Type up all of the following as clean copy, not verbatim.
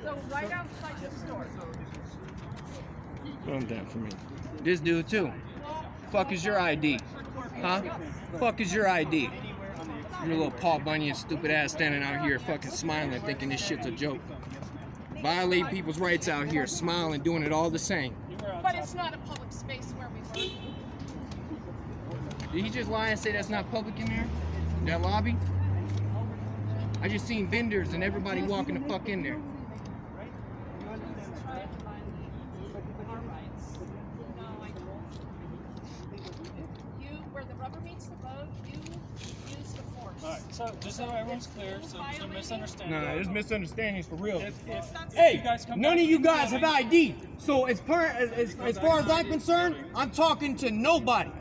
So right outside the store. Calm down for me. This dude too. Fuck is your ID? Huh? Fuck is your ID? Your little Paul Bunyan stupid ass standing out here fucking smiling thinking this shit's a joke. Violating people's rights out here, smiling, doing it all the same. But it's not a public space where we work. Did he just lie and say that's not public in there? That lobby? I just seen vendors and everybody walking the fuck in there. Where the rubber meets the road, you use the force. Alright, so just so everyone's clear, so there's no misunderstanding. Nah, there's misunderstandings for real. Hey, Hey, none of you guys have ID. So as far as I'm concerned, I'm talking to nobody.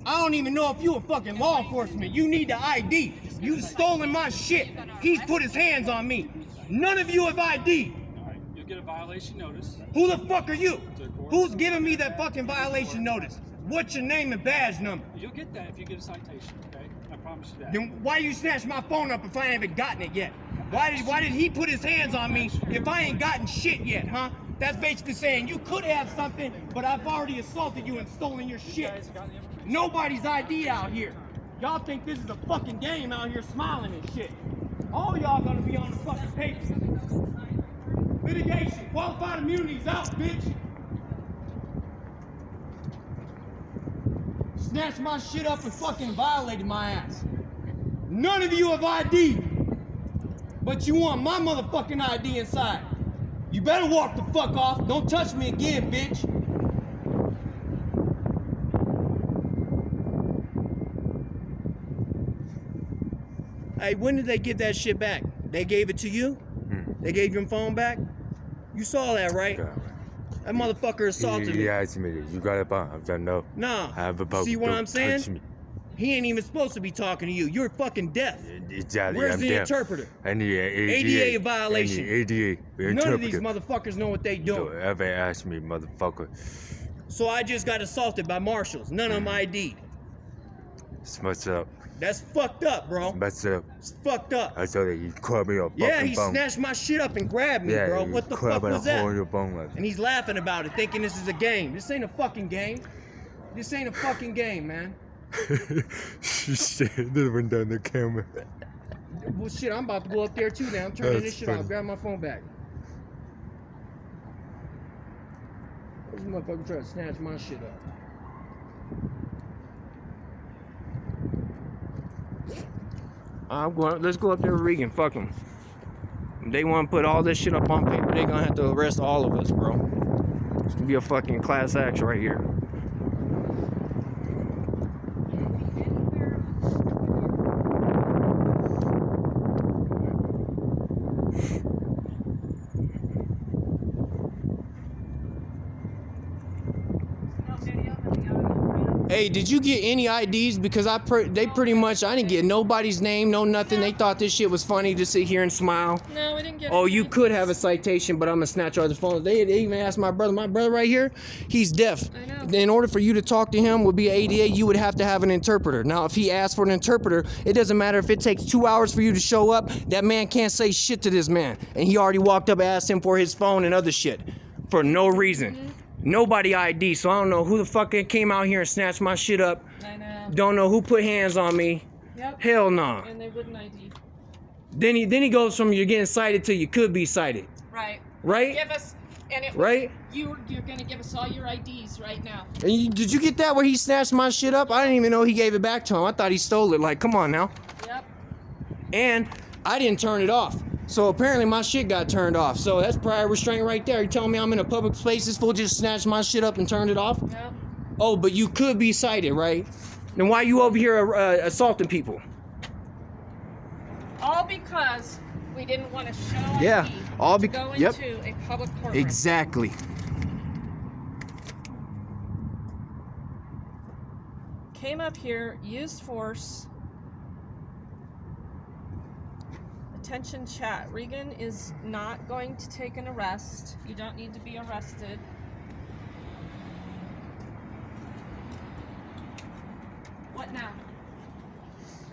I don't even know if you a fucking law enforcement. You need the ID. You stolen my shit. He's put his hands on me. None of you have ID. Alright, you'll get a violation notice. Who the fuck are you? Who's giving me that fucking violation notice? What's your name and badge number? You'll get that if you get a citation, okay? I promise you that. Then why you snatch my phone up if I haven't gotten it yet? Why did he put his hands on me if I ain't gotten shit yet, huh? That's basically saying you could have something, but I've already assaulted you and stolen your shit. Nobody's ID out here. Y'all think this is a fucking game out here smiling and shit. All y'all gonna be on the fucking paper. Litigation, qualified immunity's out, bitch. Snatched my shit up and fucking violated my ass. None of you have ID. But you want my motherfucking ID inside. You better walk the fuck off. Don't touch me again, bitch. Hey, when did they give that shit back? They gave it to you? They gave your phone back? You saw that, right? That motherfucker assaulted me. He asked me, you got a phone? I said, no. Nah. I have a phone. See what I'm saying? Touch me. He ain't even supposed to be talking to you. You're fucking deaf. Exactly, Where's I'm the deaf. interpreter? I need an ADA violation. ADA None of these motherfuckers know what they Don't doing. ever ask me, motherfucker. So I just got assaulted by marshals. None of them ID'd. It's messed up. That's fucked up, bro. It's messed up. It's fucked up. I saw that you called me on Yeah, fucking he phone. snatched my shit up and grabbed me, bro. What the fuck was that? On your phone like And he's laughing about it, thinking this is a game. This ain't a fucking game. This ain't a fucking game, man. She said, this went down the camera. Well, shit, I'm about to go up there too now. I'm turning That's this shit funny. off. Grab my phone back. This motherfucker trying to snatch my shit up. I'm going. Let's go up there with Regan. Fuck them. They want to put all this shit up on paper. They gonna have to arrest all of us, bro. It's gonna be a fucking class action right here. Hey, did you get any IDs? Because they pretty much, I didn't get nobody's name, no nothing. They thought this shit was funny to sit here and smile. No, we didn't get Oh, you could have a citation, but I'm gonna snatch all the phone. They even asked my brother right here, he's deaf. I know. In order for you to talk to him would be ADA, you would have to have an interpreter. Now, if he asked for an interpreter, it doesn't matter if it takes 2 hours for you to show up, that man can't say shit to this man. And he already walked up and asked him for his phone and other shit for no reason. Nobody ID, so I don't know who the fuck came out here and snatched my shit up. I know. Don't know who put hands on me. Yep. Hell no. And they wouldn't ID. Then he goes from you're getting cited to you could be cited. Right. Right? Give us, and it Right? you're gonna give us all your IDs right now. And did you get that where he snatched my shit up? I didn't even know he gave it back to him. I thought he stole it. Like, come on now. Yep. And I didn't turn it off. So apparently my shit got turned off. So that's prior restraint right there. You telling me I'm in a public place, this fool just snatched my shit up and turned it off? Yep. Oh, but you could be cited, right? Then why you over here assaulting people? All because we didn't want to show ID Yeah, all to because go yep. into a public courtroom. Exactly. Came up here, used force. Attention chat. Regan is not going to take an arrest. You don't need to be arrested. What now?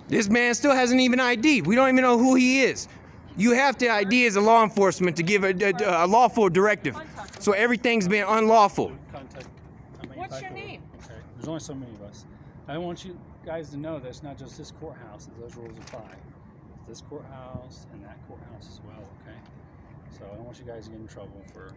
This man still hasn't even ID. We don't even know who he is. You have to ID as a law enforcement to give a lawful directive. So everything's been unlawful. Contact. What's your name? Okay. There's only so many of us. I want you guys to know that it's not just this courthouse that those rules apply. It's this courthouse and that courthouse as well. Okay. So I don't want you guys to get in trouble for.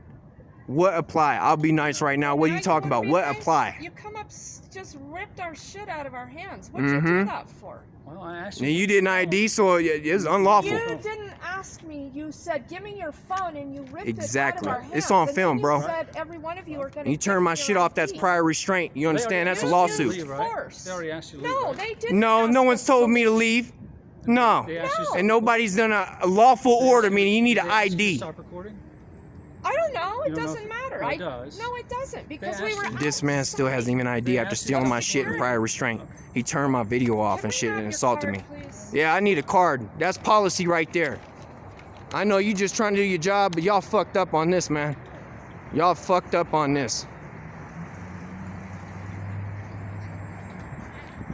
What apply? I'll be nice right now. What are you talking about? What apply? You come up, just ripped our shit out of our hands. What'd you do that for? Well, I asked Now you. you didn't ID, so it's unlawful. You didn't ask me. You said, "Give me your phone," and you ripped Exactly. it out of our hands. It's on And film, then bro. You said every one of you are going to. You turn my shit off. That's prior restraint. You understand? That's a They already asked you to lawsuit. leave, right? Force. They already asked you to leave. No, right? they didn't. No, ask no one's us told me to leave. No. They asked you to No. And nobody's done a lawful order, meaning you need They an asked you to ID. Stop recording. I don't know. You It don't know doesn't if- matter. well, it does. No, it doesn't because They we asked were. you- This man still hasn't even ID They after asked you stealing to my shit in security. prior restraint. He turned my video off and Can we shit have and your assaulted card, me. please? Yeah, I need a card. That's policy right there. I know you just trying to do your job, but y'all fucked up on this, man. Y'all fucked up on this.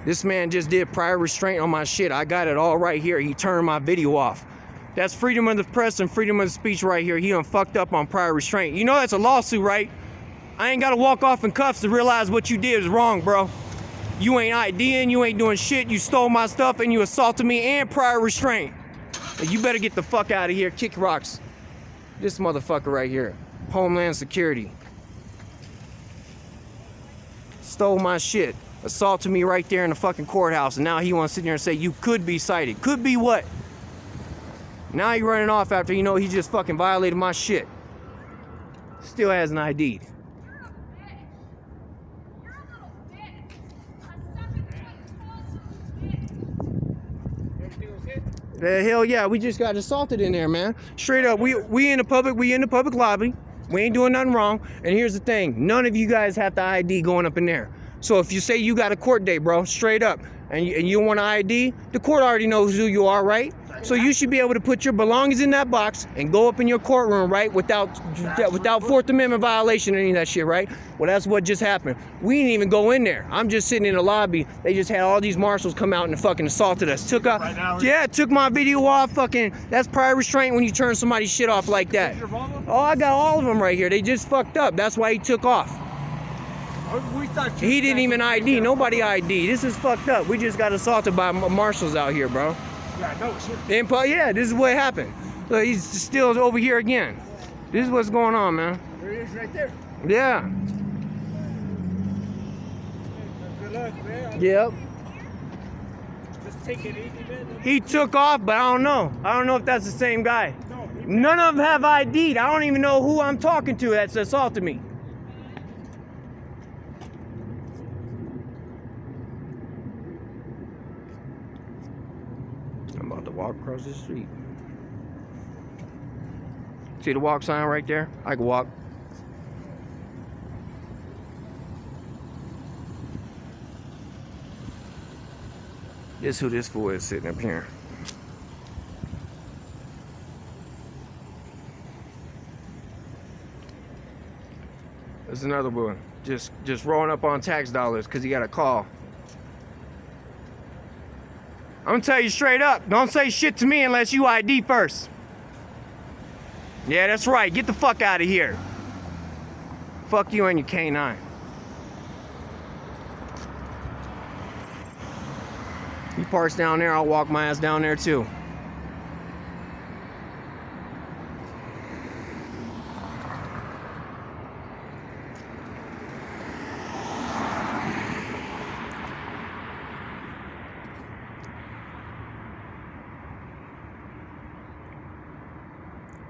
This man just did prior restraint on my shit. I got it all right here. He turned my video off. That's freedom of the press and freedom of speech right here. He done fucked up on prior restraint. You know that's a lawsuit, right? I ain't gotta walk off in cuffs to realize what you did is wrong, bro. You ain't IDing, you ain't doing shit. You stole my stuff and you assaulted me and prior restraint. And you better get the fuck out of here. Kick rocks. This motherfucker right here. Homeland Security. Stole my shit. Assaulted me right there in the fucking courthouse. And now he wants to sit there and say you could be cited. Could be what? Now he running off after you know he just fucking violated my shit. Still hasn't ID'd. The hell yeah, we just got assaulted in there, man. Straight up, we in the public lobby. We ain't doing nothing wrong. And here's the thing, none of you guys have the ID going up in there. So if you say you got a court date, bro, straight up, and you want an ID, the court already knows who you are, right? So you should be able to put your belongings in that box and go up in your courtroom, right? Without Fourth Amendment violation or any of that shit, right? Well, that's what just happened. We didn't even go in there. I'm just sitting in the lobby. They just had all these marshals come out and fucking assaulted us. Took my video off. Fucking, that's prior restraint when you turn somebody's shit off like that. Oh, I got all of them right here. They just fucked up. That's why he took off. He didn't even ID. Nobody ID. This is fucked up. We just got assaulted by marshals out here, bro. Yeah, this is what happened. So he's still over here again. This is what's going on, man. There he is right there. Yeah. Good luck, man. Yep. Just take it easy, man. He took off, but I don't know. I don't know if that's the same guy. No, None of them have ID'd. I don't even know who I'm talking to that's assaulted me. I'm about to walk across the street. See the walk sign right there? I can walk. This who this fool is sitting up here. There's another one. Just rolling up on tax dollars because he got a call. I'm gonna tell you straight up, don't say shit to me unless you ID first. Yeah, that's right. Get the fuck out of here. Fuck you and your K9. He parks down there, I'll walk my ass down there too.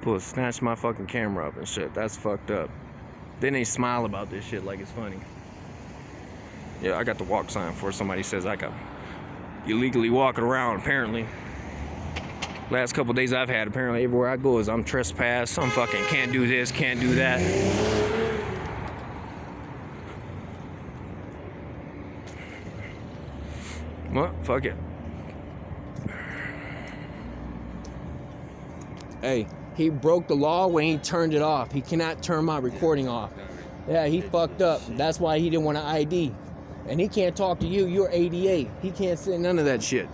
Pull, snatch my fucking camera up and shit. That's fucked up. Then they smile about this shit like it's funny. Yeah, I got the walk sign before somebody says I got illegally walking around, apparently. Last couple days I've had, apparently everywhere I go is I'm trespassed. I'm fucking can't do this, can't do that. Well, fuck it. Hey, he broke the law when he turned it off. He cannot turn my recording off. Yeah, he fucked up. That's why he didn't want to ID. And he can't talk to you. You're 88. He can't say none of that shit.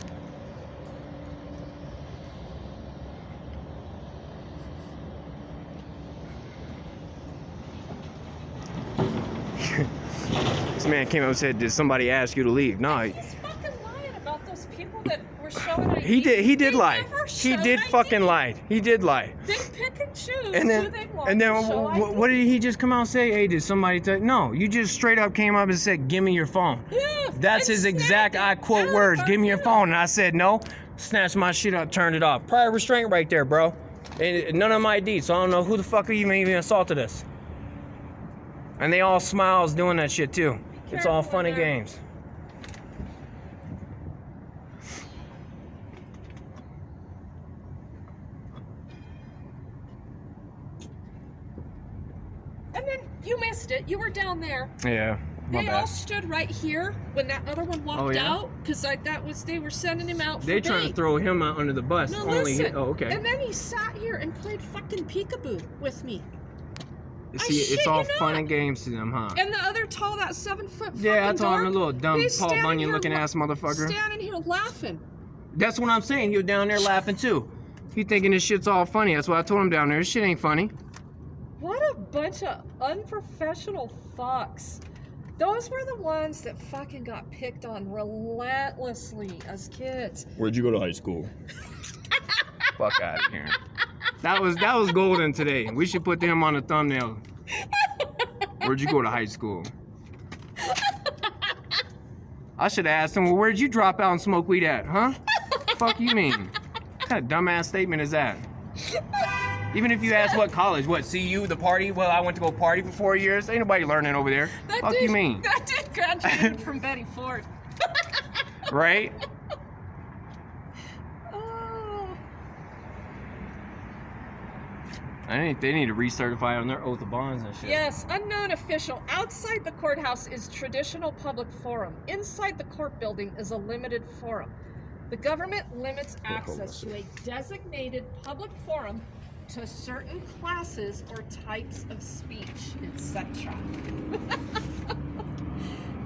This man came up and said, "Did somebody ask you to leave?" No, He's fucking lying about those people that were showing ID. he did They lie. never He showed did ID. fucking lie. He did lie. They pick and choose And then, who they want and then, to show ID. what did he just come out and say? Hey, did somebody tell? No, you just straight up came up and said, "Give me your phone." Yeah, That's and his exact, I snapped quote it. words, Yeah, "Give me your yeah. phone." And I said, "No." Snatched my shit up, turned it off. Prior restraint right there, bro. And none of my ID, so I don't know who the fuck even assaulted us. And they all smiles doing that shit too. It's all Careful fun and there. games. And then you missed it. You were down there. Yeah, my They all bad. stood right here when that other one walked yeah? out, because like that was they were sending him out. They for trying to bait. throw him out under the bus. No, Only listen. he, oh, okay. And then he sat here and played fucking peekaboo with me. See, shit it's all you fun not. and games to them, huh? And the other tall, that 7 foot. Yeah, I fucking told him a dork, little dumb he's Paul standing Bunyan here looking ass motherfucker. Standing here laughing. That's what I'm saying. You're down there laughing too. He thinking this shit's all funny. That's why I told him down there. This shit ain't funny. What a bunch of unprofessional fucks. Those were the ones that fucking got picked on relentlessly as kids. Where'd you go to high school? Fuck out of here. That was golden today. We should put them on the thumbnail. Where'd you go to high school? I should have asked him, well, where'd you drop out and smoke weed at, huh? Fuck you mean? What kind of dumbass statement is that? Even if you ask what college, what, CU, the party? Well, I went to go party for 4 years. Ain't nobody learning over there. Fuck you mean? That dude graduated from Betty Ford. Right? Oh. They need to recertify on their oath of bonds and shit. Yes, unknown official. Outside the courthouse is traditional public forum. Inside the court building is a limited forum. The government limits access to a designated public forum to certain classes or types of speech, etc.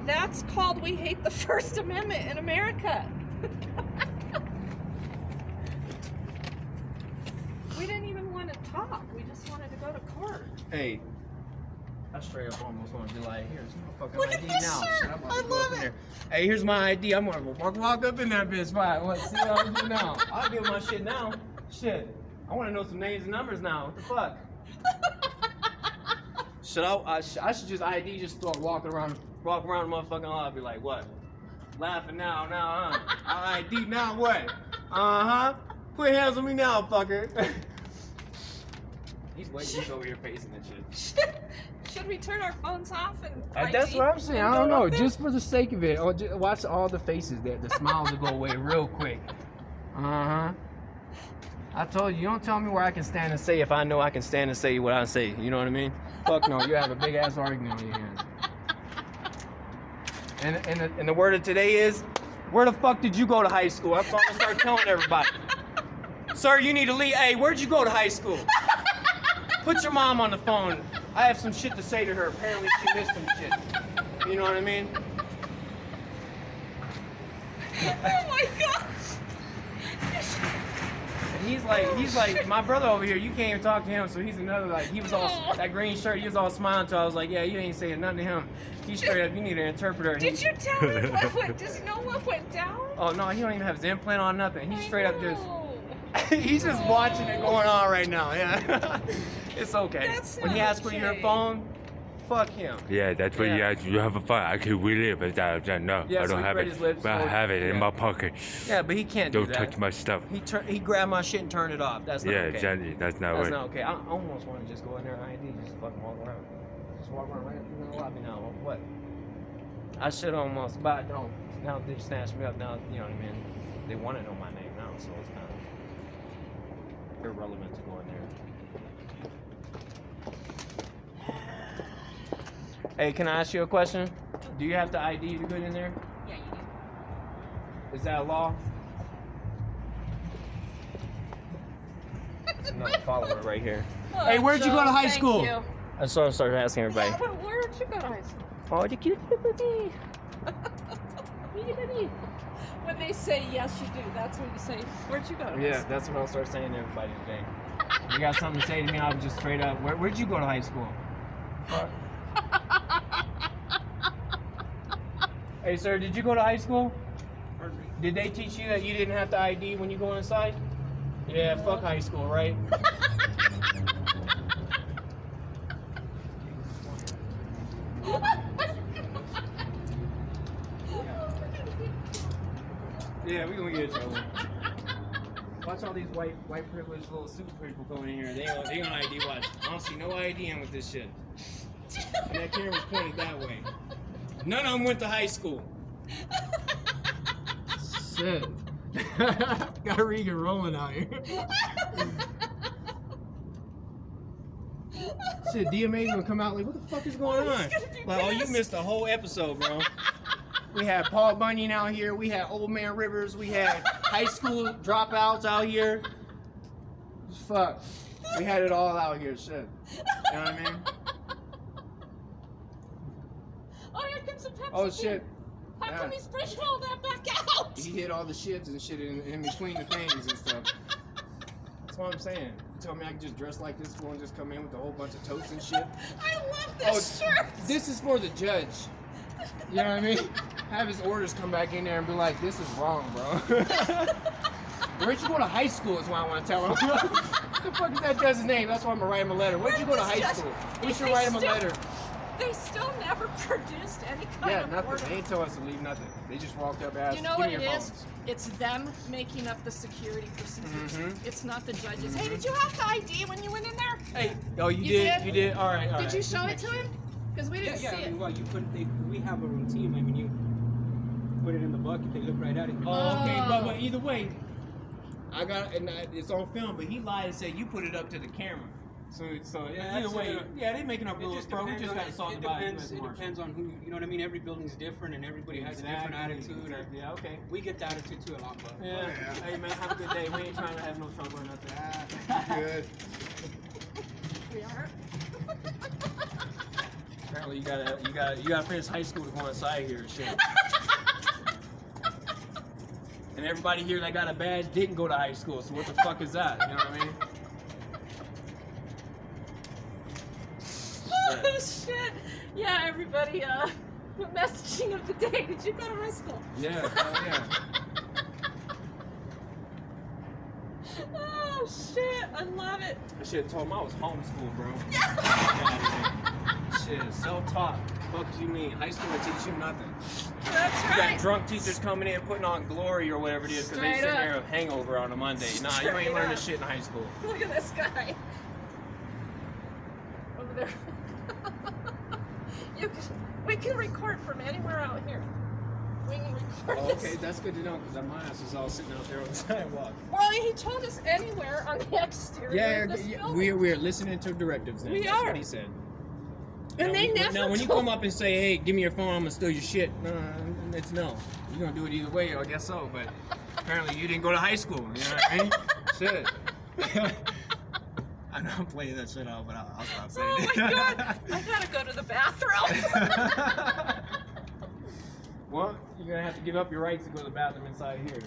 That's called we hate the First Amendment in America. We didn't even want to talk. We just wanted to go to court. Hey, I straight up almost want to be like, here's my fucking Look at ID this now. shirt. Shit, I'm about I to go love up in it. there. Hey, here's my ID. I'm gonna walk up in that bitch. Right? What? See what I'm doing now? I'll give my shit now. Shit, I want to know some names and numbers now. What the fuck? I should just ID just start walk around the motherfucking lobby like what? Laughing now, huh? I ID now what? Put hands on me now, fucker. He's waiting. He's over here pacing and shit. Should we turn our phones off and That's ID what I'm saying. and I don't go know. up there? Just for the sake of it, watch all the faces there. The smiles will go away real quick. I told you, you don't tell me where I can stand and say if I know I can stand and say what I say. You know what I mean? Fuck no. You have a big ass argument on your hands. And the word of today is, where the fuck did you go to high school? That's what I'm gonna start telling everybody. Sir, you need to leave. Hey, where'd you go to high school? Put your mom on the phone. I have some shit to say to her. Apparently she missed some shit. You know what I mean? Oh my god! And he's like, my brother over here, you can't even talk to him, so he's another, like, he was all, that green shirt, he was all smiling, so I was like, yeah, you ain't saying nothing to him. He straight up, you need an interpreter. Did you tell him does he know what went down? Oh, no, he don't even have his implant on, nothing. He's straight up just, No. he's just watching it going on right now, yeah. It's okay. That's When he not asks for your okay. phone, fuck him. Yeah, that's what Yeah. you have a fun. I could really, but no, Yeah, I so don't he have read it. his lips, But I so- have it in yeah. my pocket. Yeah, but he can't do Don't that. touch my stuff. He grabbed my shit and turned it off. That's not Yeah, okay. exactly. That's not That's right. not okay. I almost want to just go in there and ID, just fucking walk around. Just walk around right in the lobby now. What? I should almost, but I don't. Now they snatched me up. Now, you know what I mean? They want to know my name now, so it's kind of irrelevant to go in there. Hey, can I ask you a question? Do you have to ID to get in there? Yeah, you do. Is that a law? There's another follower right here. Hey, where'd you go to high Thank school? you. That's what I started asking everybody. Yeah, where'd you go to high school? Oh, the cute little baby. When they say yes, you do. That's when you say, where'd you go to high Yeah, school? that's what I'll start saying to everybody today. You got something to say to me, I'll just straight up, where'd you go to high school? Hey, sir, did you go to high school? Did they teach you that you didn't have to ID when you go inside? Yeah, fuck high school, right? Yeah, we gonna get in trouble. Watch all these white privileged little super people coming in here. They gonna ID watch. I don't see no IDing with this shit. And that camera's pointed that way. None of them went to high school. Shit. Got Regan rolling out here. Shit, DMA's gonna come out like, what the fuck is going on? Like, oh, you missed a whole episode, bro. We had Paul Bunyan out here. We had Old Man Rivers. We had high school dropouts out here. Fuck. We had it all out here. Shit. You know what I mean? Oh, here comes some Pepsi. Oh, shit. How come he's pushing all that back out? He hit all the shits and shit in between the things and stuff. That's what I'm saying. You told me I could just dress like this fool and just come in with a whole bunch of toast and shit. I love this shirt. This is for the judge. You know what I mean? Have his orders come back in there and be like, this is wrong, bro. Where'd you go to high school is what I want to tell him. What the fuck is that judge's name? That's why I'm going to write him a letter. Where'd you go to high school? We should write him a letter. They still never produced any kind Yeah, of nothing. order. They ain't tell us to leave nothing. They just walked up and asked, You know give what me it your is? phones. It's them making up the security procedures. Mhm. It's not the judges. Hey, did you have to ID when you went in there? Hey, oh, you You did? did? You did? All right, all right. Did you show it to him? Because we didn't Yeah, see I it. mean, well, you put we have a routine. I mean, you put it in the bucket, they look right at it. Oh, okay, Oh. but either way, it's on film, but he lied and said you put it up to the camera. So Yeah, either that's way, it. yeah, they making up rules, bro. We just got to solve it the body. depends on who, you know what I mean? Every building's different and everybody has a different attitude. Or, Yeah, okay. we get the attitude too a lot, but Yeah. Hey man, have a good day. We ain't trying to have no trouble or nothing. Good. We are. Apparently you gotta finish high school to go inside here and shit. And everybody here that got a badge didn't go to high school, so what the fuck is that? You know what I mean? Oh shit! Yeah, everybody. The messaging of the day. Did you go to high school? Yeah, hell yeah. Oh shit! I love it. I should have told him I was homeschooled, bro. Shit, self-taught. Fuck you mean? High school will teach you nothing. That's You right. got drunk teachers coming in putting on Glory or whatever it is because they Straight sitting there up. a hangover on a Monday. Nah, you Straight ain't learning up. shit in high school. Look at this guy. Over there. We can record from anywhere out here. We can record Oh, this. okay, that's good to know because my ass is all sitting out there on the sidewalk. Well, he told us anywhere on the exterior of this building. we're listening to directives now. We That's are. what he said. And Now, they never Now, when you told- come up and say, "Hey, give me your phone, I'm gonna steal your shit," it's no. You're gonna do it either way, I guess so. But apparently, you didn't go to high school. You know what I mean? Shit. I know I'm playing that shit out, but I'll stop saying Oh it. my god! I gotta go to the bathroom. Well, you're gonna have to give up your rights to go to the bathroom inside here,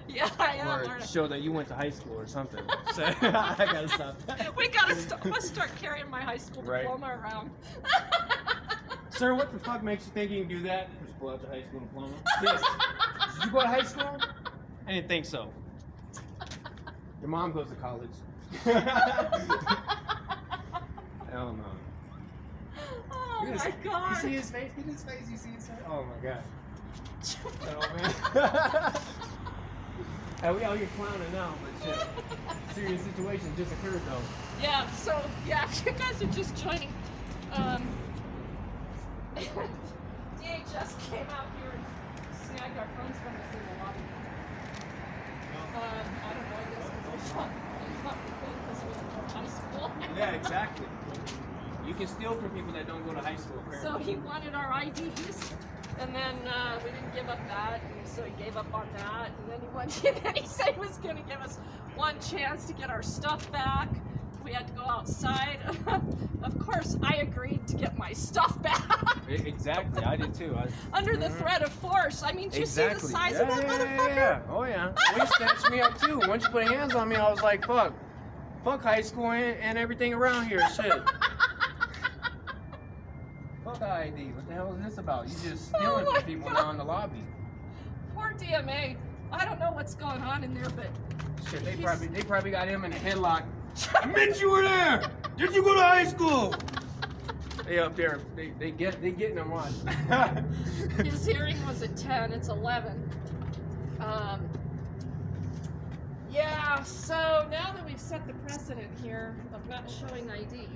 Yeah, I am. or learning. show that you went to high school or something. So I gotta stop that. We gotta let's start carrying my high school Right. diploma around. Sir, what the fuck makes you think you can do that? Just pull out your high school diploma. This. Did you go to high school? I didn't think so. Your mom goes to college. Hell no. Oh Look at my his- god! You see his face? Look at his face. You see his face? Oh my god. Oh man. Hey, we out here clowning now, but shit. Serious situation just occurred though. Yeah, so, yeah, if you guys are just joining, DHS came out here and snagged our phones from us in the lobby. I don't know, I guess because they thought we could because we were in high school. Yeah, exactly. You can steal from people that don't go to high school, apparently. So he wanted our IDs, and then we didn't give up that, and so he gave up on that, and then he said he was going to give us one chance to get our stuff back. We had to go outside. Of course, I agreed to get my stuff back Exactly, I did too. under the threat of force. I mean, do you see the size of that motherfucker? Yeah. Oh yeah. Well, he snatched me up too. Once you put hands on me, I was like, fuck high school and everything around here. Shit. Fuck. without the ID? What the hell is this about? You just Oh stealing my from people God. now in the lobby. Poor DMA. I don't know what's going on in there, but Shit, they He's- probably got him in a headlock. I meant you were there. Did you go to high school? They up there. They getting him on. his hearing was at 10. It's 11. Yeah, so now that we've set the precedent here of not showing ID,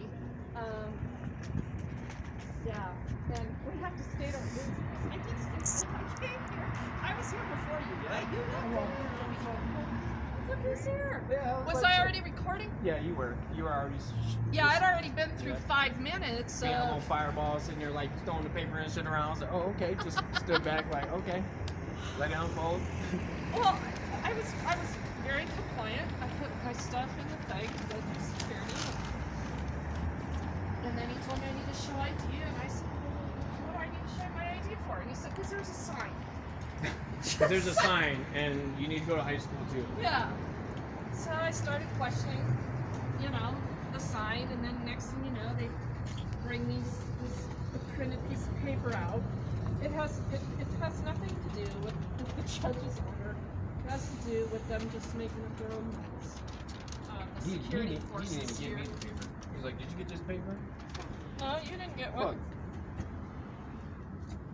yeah, then we have to state our business. I came here. I was here before you. Yeah. You Look who's here. Yeah, Was I already recording? Yeah, you were. You were already. Yeah, I'd already been through 5 minutes. Being a little fireball sitting there, like throwing the paper and shit around. I was like, oh, okay. Just stood back, like, okay. Let it unfold. Well, I was very compliant. I put my stuff in the thing, the security. And then he told me I need to show ID, and I said, well, what do I need to show my ID for? And he said, because there's a sign. Because there's a sign, and you need to go to high school too. Yeah. So I started questioning, the sign, and then next thing you know, they bring this printed piece of paper out. It has nothing to do with the judge's order. It has to do with them just making up their own rules. The security forces he didn't even here. give me the paper. He was like, did you get this paper? No, you didn't get Fuck. one.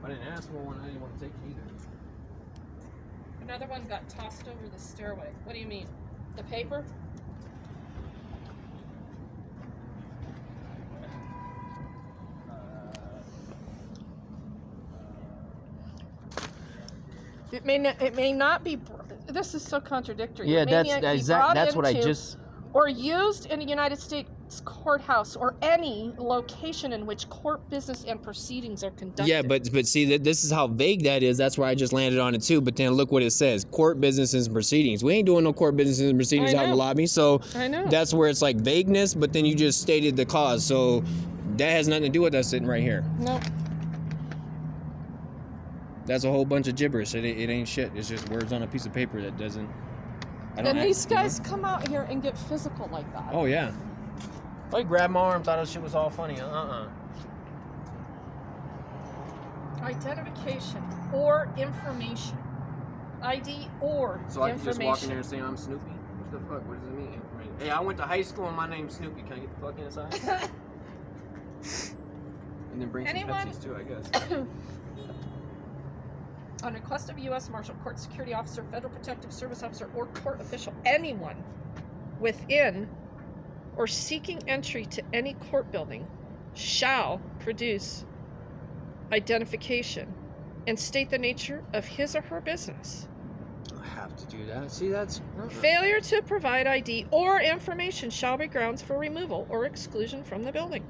I didn't ask for one. I didn't want to take it either. Another one got tossed over the stairway. What do you mean? The paper? It may not be. This is so contradictory. Yeah, It may not be brought that's what I into just. or used in a United States courthouse or any location in which court business and proceedings are conducted. Yeah, but see that this is how vague that is. That's where I just landed on it too. But then look what it says: court businesses and proceedings. We ain't doing no court businesses and proceedings I out in the know. lobby. So I know. that's where it's like vagueness. But then you just stated the cause. So that has nothing to do with us sitting right here. No. That's a whole bunch of gibberish. It ain't shit. It's just words on a piece of paper that doesn't. And these guys come out here and get physical like that. Oh yeah. I grabbed my arm, thought this shit was all funny. Identification or information. ID or So I can information. just walk in there and say I'm Snoopy? What the fuck? What does it mean? Information. Hey, I went to high school and my name's Snoopy. Can I get the fuck inside? And then bring Anyone? some Pepsis too, I guess. On request of U.S. Marshal, Court Security Officer, Federal Protective Service Officer, or court official, anyone within or seeking entry to any court building shall produce identification and state the nature of his or her business. I have to do that. See, that's. Failure to provide ID or information shall be grounds for removal or exclusion from the building.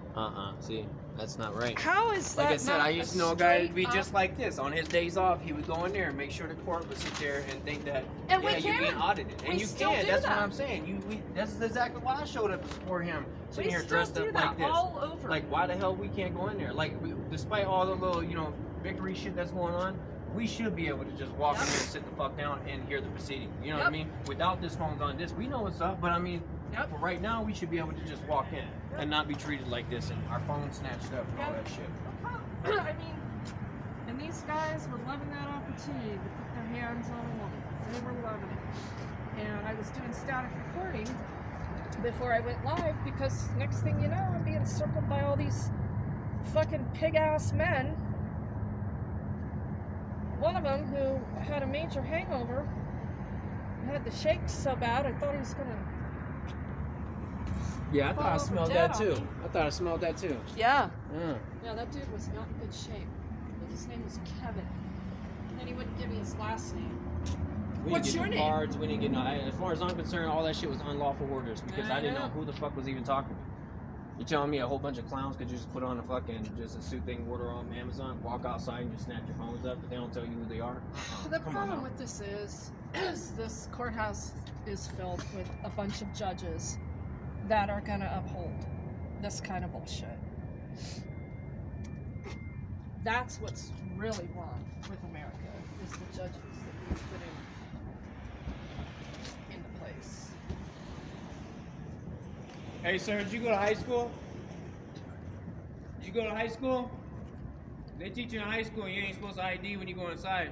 See, that's not right. How is that? Like I said, not I used to know a guy to be straight just up- like this. On his days off, he would go in there and make sure the court would sit there and think that And we you're being can. audited. And We you still can. do That's that. what I'm saying. That's exactly why I showed up for him. Sitting We here still dressed do up that like this. all over. Like, why the hell we can't go in there? Like, despite all the little, victory shit that's going on, we should be able to just walk in there and sit the fuck down and hear the proceeding. You know what I Yep. mean? Without this phones on this, we know what's up, but I mean, Yep. for right now, we should be able to just walk in and not be treated like this and our phones snatched up and all Yep. that shit. I mean, and these guys were loving that opportunity to put their hands on a woman. They were loving it. And I was doing static recording before I went live because next thing you know, I'm being circled by all these fucking pig-ass men. One of them who had a major hangover had the shakes so bad I thought he was gonna. Yeah, I Fall thought I over smelled dead that on too. me. I thought I smelled that too. Yeah. Yeah. Yeah, that dude was not in good shape. His name was Kevin. And he wouldn't give me his last name. We What's didn't your get name? no cards. We didn't get no. As far as I'm concerned, all that shit was unlawful orders because I I didn't know. know who the fuck was even talking to me. You telling me a whole bunch of clowns could just put on a fucking just a suit they can order on Amazon, walk outside and just snap your phones up, but they don't tell you who they are? The Come on problem now. with this is this courthouse is filled with a bunch of judges that are going to uphold this kind of bullshit. That's what's really wrong with America, is the judges that we put into place. Hey, sir, did you go to high school? Did you go to high school? They teach you in high school you ain't supposed to ID when you go inside.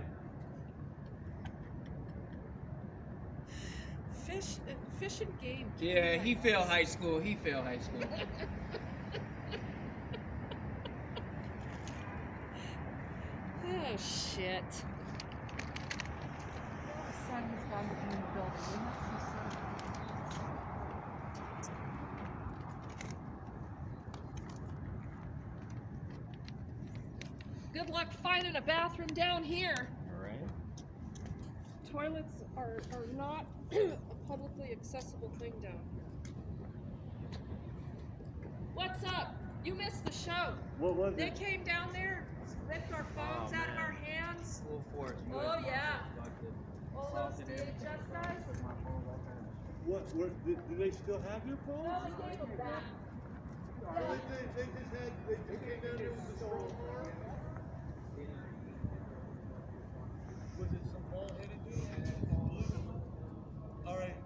Fish and game. Yeah, he failed high school. He failed high school. Oh shit. Son has gone to the building. Good luck finding a bathroom down here. Alright. Toilets are not a publicly accessible thing down here. What's up? You missed the show. What was They it? came down there, ripped our phones out of our hands. Full force. Oh yeah. All those DHS guys. What? Do they still have your phone? No, they gave them back. They just came down there with the stolen car? Was it some bald-headed dude? All right.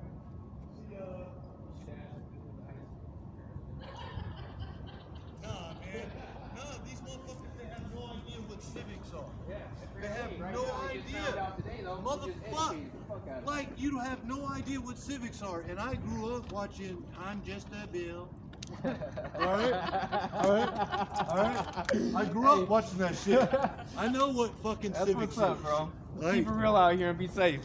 Nah, man. Nah, these motherfuckers, they have no idea what civics are. They have no idea. Motherfucker. Like, you have no idea what civics are. And I grew up watching I'm Just a Bill. Alright? I grew up watching that shit. I know what fucking civics is. bro. Like, Keep it real out here and be safe.